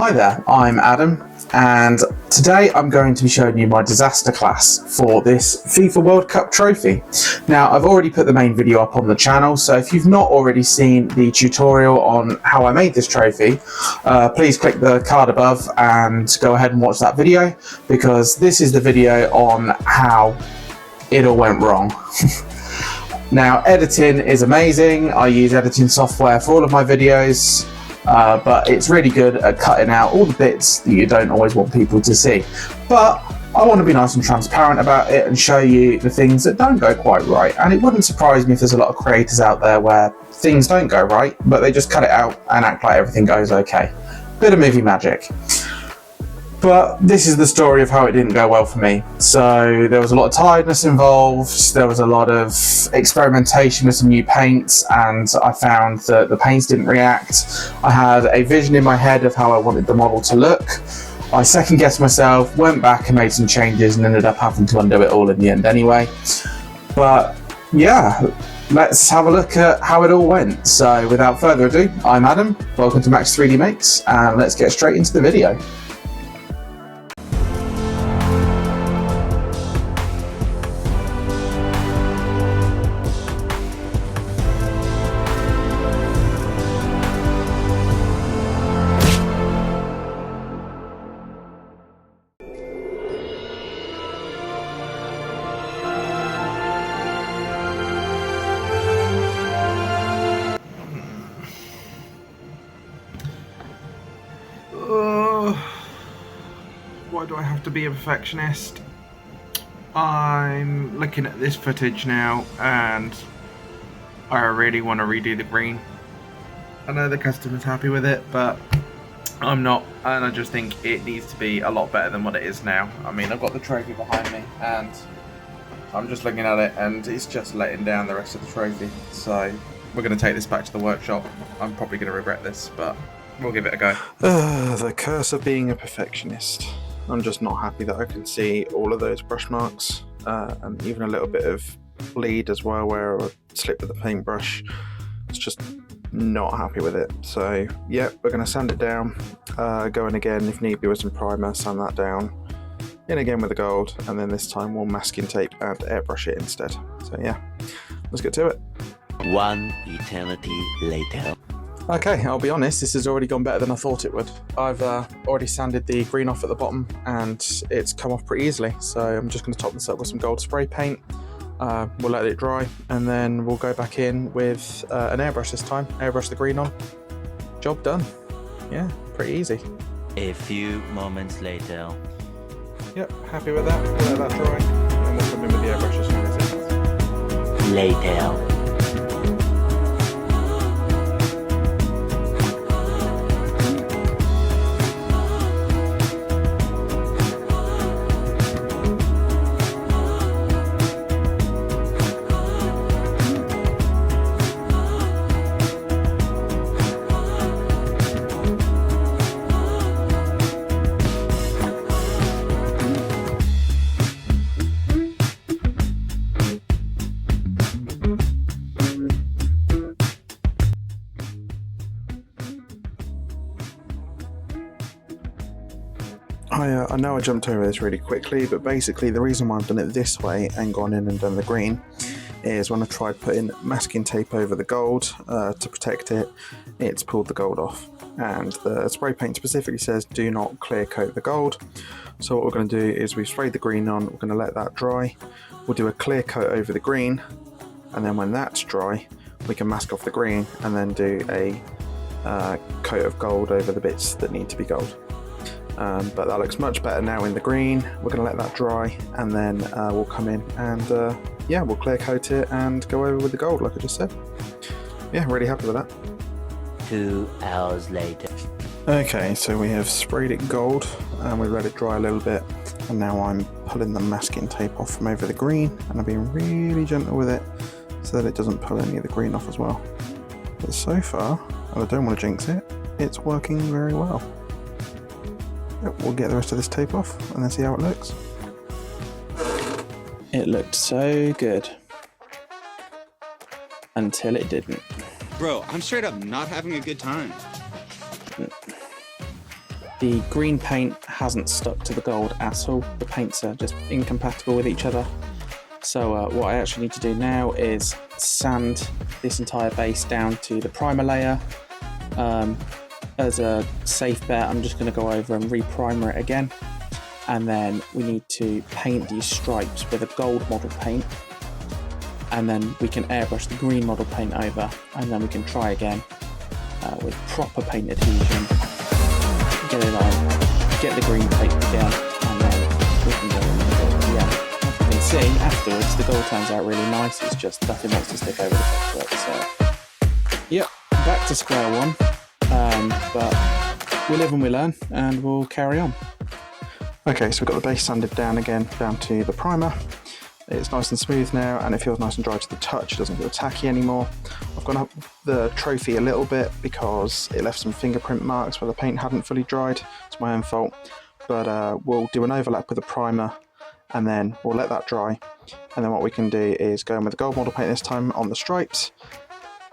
Hi there, I'm Adam, and today I'm going to be showing you my disaster class for this FIFA World Cup trophy. Now, I've already put the main video up on the channel, so if you've not already seen the tutorial on how I made this trophy, please click the card above and go ahead and watch that video, because this is the video on how it all went wrong. Now, editing is amazing. I use editing software for all of my videos. But it's really good at cutting out all the bits that you don't always want people to see. But I want to be nice and transparent about it and show you the things that don't go quite right. And it wouldn't surprise me if there's a lot of creators out there where things don't go right, but they just cut it out and act like everything goes okay. Bit of movie magic. But this is the story of how it didn't go well for me. So there was a lot of tiredness involved, there was a lot of experimentation with some new paints, and I found that the paints didn't react. I had a vision in my head of how I wanted the model to look. I second guessed myself, went back and made some changes and ended up having to undo it all in the end anyway. But yeah, let's have a look at how it all went. So without further ado, I'm Adam, welcome to Max 3D Makes, and let's get straight into the video. Why do I have to be a perfectionist? I'm looking at this footage now and I really want to redo the green. I know the customer's happy with it, but I'm not, and I just think it needs to be a lot better than what it is now. I mean, I've got the trophy behind me and I'm just looking at it and it's just letting down the rest of the trophy. So we're going to take this back to the workshop. I'm probably going to regret this, but we'll give it a go. The curse of being a perfectionist. I'm just not happy that I can see all of those brush marks and even a little bit of bleed as well where I slipped with the paintbrush. It's just not happy with it. So yeah, we're going to sand it down, go in again if need be with some primer, sand that down, in again with the gold, and then this time we'll masking tape and airbrush it instead. So yeah, let's get to it. One eternity later. Okay, I'll be honest, this has already gone better than I thought it would. I've already sanded the green off at the bottom and it's come off pretty easily. So I'm just going to top this up with some gold spray paint. We'll let it dry and then we'll go back in with an airbrush this time. Airbrush the green on. Job done. Yeah, pretty easy. A few moments later. Yep, happy with that. We'll let that dry and we'll come in with the airbrush as soon as it's Later. I know I jumped over this really quickly, but basically the reason why I've done it this way and gone in and done the green is when I tried putting masking tape over the gold to protect it, it's pulled the gold off. And the spray paint specifically says do not clear coat the gold. So what we're going to do is we've sprayed the green on, we're going to let that dry. We'll do a clear coat over the green, and then when that's dry, we can mask off the green and then do a coat of gold over the bits that need to be gold. But that looks much better now in the green. We're going to let that dry and then we'll come in and yeah, we'll clear coat it and go over with the gold like I just said. Yeah, really happy with that. 2 hours later. Okay, so we have sprayed it gold and we let it dry a little bit, and now I'm pulling the masking tape off from over the green and I'm being really gentle with it so that it doesn't pull any of the green off as well. But so far, and I don't want to jinx it, it's working very well. We'll get the rest of this tape off and then see how it looks. It looked so good. Until it didn't. Bro, I'm straight up not having a good time. the green paint hasn't stuck to the gold at all. The paints are just incompatible with each other. So what I actually need to do now is sand this entire base down to the primer layer. As a safe bet, I'm just going to go over and re-primer it again. And then we need to paint these stripes with a gold model paint. And then we can airbrush the green model paint over. And then we can try again with proper paint adhesion. Get it on, get the green paint again, and then we can go in the gold. Yeah, as you can see, afterwards the gold turns out really nice. It's just nothing wants to stick over the top of it. So, yep, back to square one. But we live and we learn, and we'll carry on. Okay, so we've got the base sanded down again, down to the primer. It's nice and smooth now, and it feels nice and dry to the touch. It doesn't feel tacky anymore. I've gone up the trophy a little bit because it left some fingerprint marks where the paint hadn't fully dried. It's my own fault. But we'll do an overlap with the primer, and then we'll let that dry. And then what we can do is go in with the gold model paint this time on the stripes,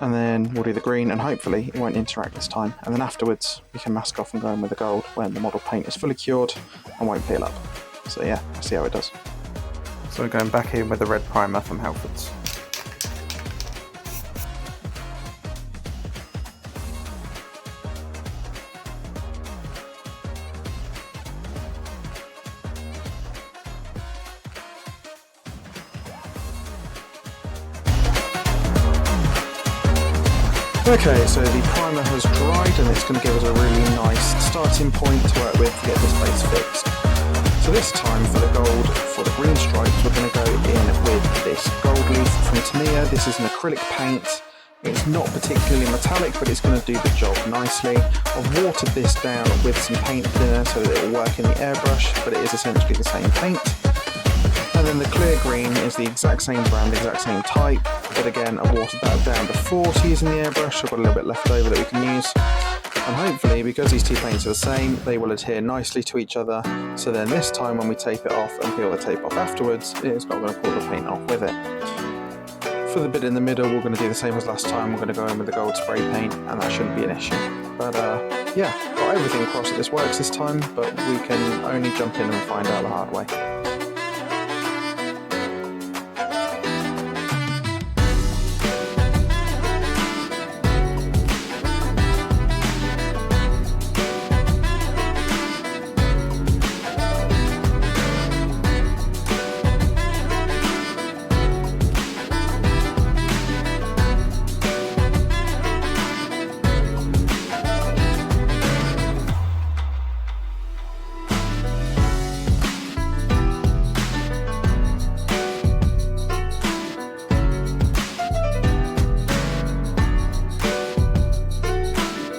and then we'll do the green, and hopefully it won't interact this time. And then afterwards we can mask off and go in with the gold when the model paint is fully cured and won't peel up. So yeah, let's see how it does. So we're going back in with the red primer from Halfords. Okay, so the primer has dried and it's going to give us a really nice starting point to work with to get this base fixed. So this time for the gold, for the green stripes, we're going to go in with this gold leaf from Tamiya. This is an acrylic paint. It's not particularly metallic, but it's going to do the job nicely. I've watered this down with some paint thinner so that it will work in the airbrush, but it is essentially the same paint. And then the clear green is the exact same brand, exact same type, but again I've watered that down before to use in the airbrush. I've got a little bit left over that we can use. And hopefully, because these two paints are the same, they will adhere nicely to each other. So then this time when we tape it off and peel the tape off afterwards, it's not going to pull the paint off with it. For the bit in the middle, we're going to do the same as last time. We're going to go in with the gold spray paint, and that shouldn't be an issue. But yeah, got everything across that this works this time, but we can only jump in and find out the hard way.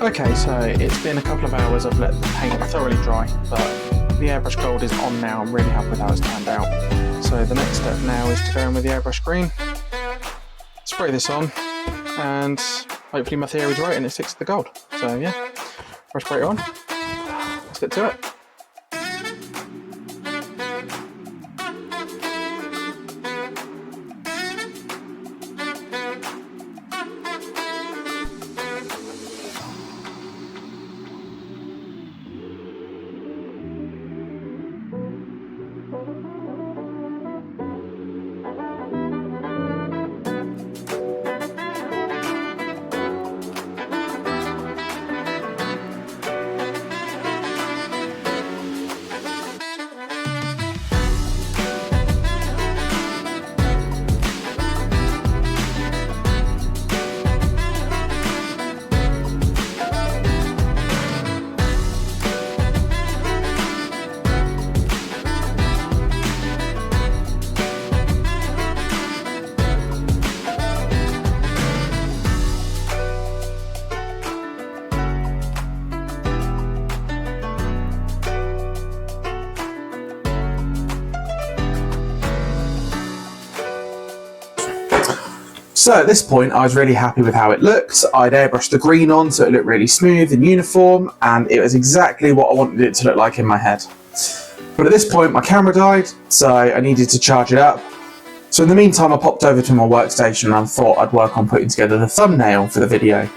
Okay, so it's been a couple of hours. I've let the paint thoroughly dry, but the airbrush gold is on now. I'm really happy with how it's turned out. So the next step now is to go in with the airbrush green, spray this on, and hopefully my theory is right and it sticks to the gold. So yeah, brush spray it on. Let's get to it. So at this point, I was really happy with how it looked. I'd airbrushed the green on so it looked really smooth and uniform, and it was exactly what I wanted it to look like in my head. But at this point, my camera died, so I needed to charge it up. So in the meantime, I popped over to my workstation and I thought I'd work on putting together the thumbnail for the video.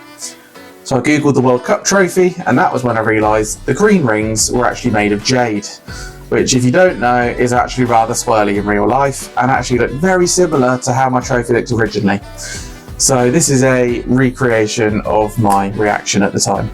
So I googled the World Cup trophy, and that was when I realised the green rings were actually made of jade, which, if you don't know, is actually rather swirly in real life and actually looked very similar to how my trophy looked originally. So this is a recreation of my reaction at the time.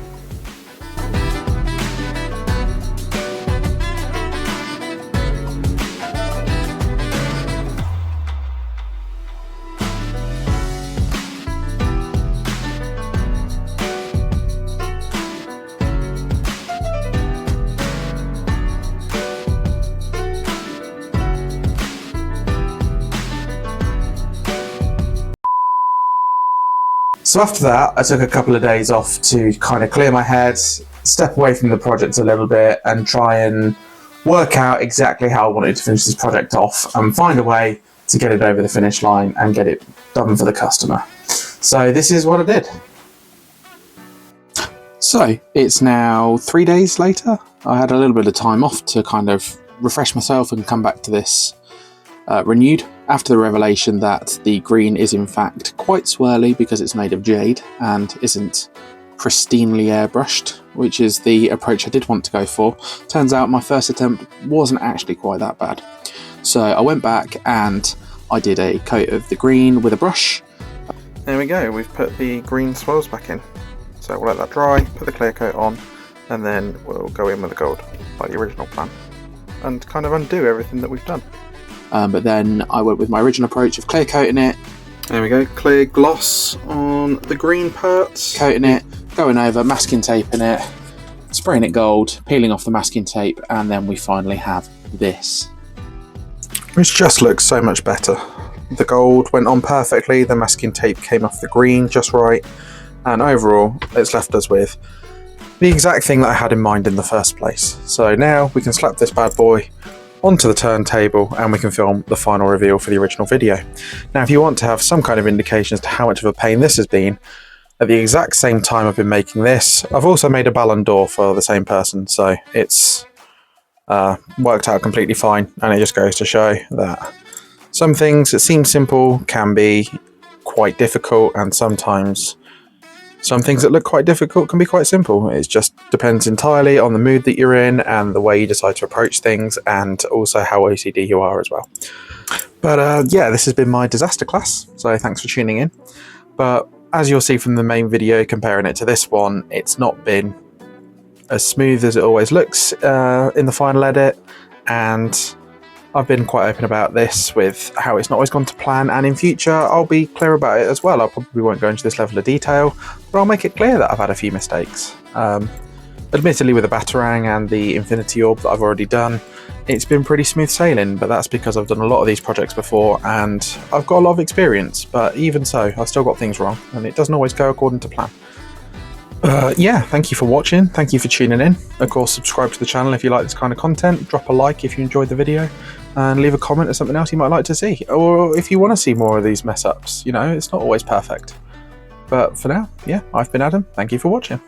So after that, I took a couple of days off to kind of clear my head, step away from the project a little bit, and try and work out exactly how I wanted to finish this project off and find a way to get it over the finish line and get it done for the customer. So this is what I did. So it's now 3 days later. I had a little bit of time off to kind of refresh myself and come back to this renewed after the revelation that the green is in fact quite swirly because it's made of jade and isn't pristinely airbrushed, which is the approach I did want to go for. Turns out my first attempt wasn't actually quite that bad. So I went back and I did a coat of the green with a brush. There we go, we've put the green swirls back in. So we'll let that dry, put the clear coat on, and then we'll go in with the gold, like the original plan, and kind of undo everything that we've done. But then I went with my original approach of clear coating it. There we go, clear gloss on the green parts. Coating it, going over, masking taping it, spraying it gold, peeling off the masking tape, and then we finally have this. Which just looks so much better. The gold went on perfectly, the masking tape came off the green just right, and overall it's left us with the exact thing that I had in mind in the first place. So now we can slap this bad boy onto the turntable and we can film the final reveal for the original video. Now if you want to have some kind of indication as to how much of a pain this has been, at the exact same time I've been making this, I've also made a Ballon d'Or for the same person, so it's worked out completely fine, and it just goes to show that some things that seem simple can be quite difficult, and sometimes some things that look quite difficult can be quite simple. It just depends entirely on the mood that you're in and the way you decide to approach things, and also how OCD you are as well. But yeah, this has been my disaster class, so thanks for tuning in. But as you'll see from the main video, comparing it to this one, it's not been as smooth as it always looks in the final edit, and I've been quite open about this with how it's not always gone to plan, and in future I'll be clear about it as well. I probably won't go into this level of detail, but I'll make it clear that I've had a few mistakes. Admittedly, with the Batarang and the Infinity Orb that I've already done, it's been pretty smooth sailing, but that's because I've done a lot of these projects before and I've got a lot of experience. But even so, I've still got things wrong, and it doesn't always go according to plan. Yeah, thank you for watching, thank you for tuning in. Of course, subscribe to the channel if you like this kind of content, drop a like if you enjoyed the video, and leave a comment of something else you might like to see, or if you want to see more of these mess ups. You know, it's not always perfect. But for now, yeah, I've been Adam, thank you for watching.